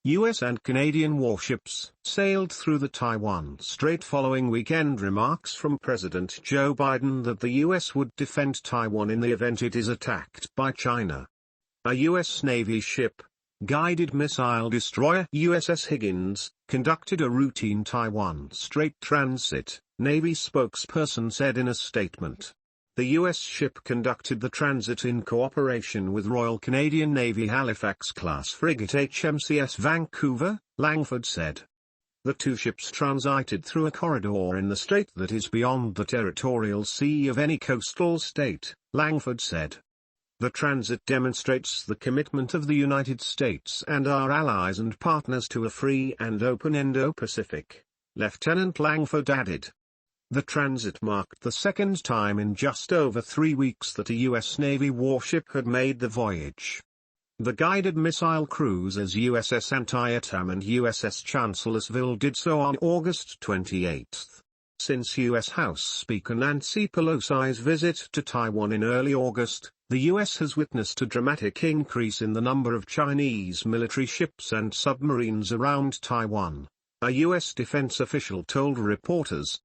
U.S. and Canadian warships sailed through the Taiwan Strait following weekend remarks from President Joe Biden that the U.S. would defend Taiwan in the event it is attacked by China. A U.S. Navy ship, guided missile destroyer USS Higgins, conducted a routine Taiwan Strait transit, Navy spokesperson said in a statement. The U.S. ship conducted the transit in cooperation with Royal Canadian Navy Halifax-class frigate HMCS Vancouver, Langford said. The two ships transited through a corridor in the strait that is beyond the territorial sea of any coastal state, Langford said. The transit demonstrates the commitment of the United States and our allies and partners to a free and open Indo-Pacific, Lieutenant Langford added. The transit marked the second time in just over 3 weeks that a U.S. Navy warship had made the voyage. The guided missile cruisers USS Antietam and USS Chancellorsville did so on August 28. Since U.S. House Speaker Nancy Pelosi's visit to Taiwan in early August, the U.S. has witnessed a dramatic increase in the number of Chinese military ships and submarines around Taiwan, a U.S. defense official told reporters.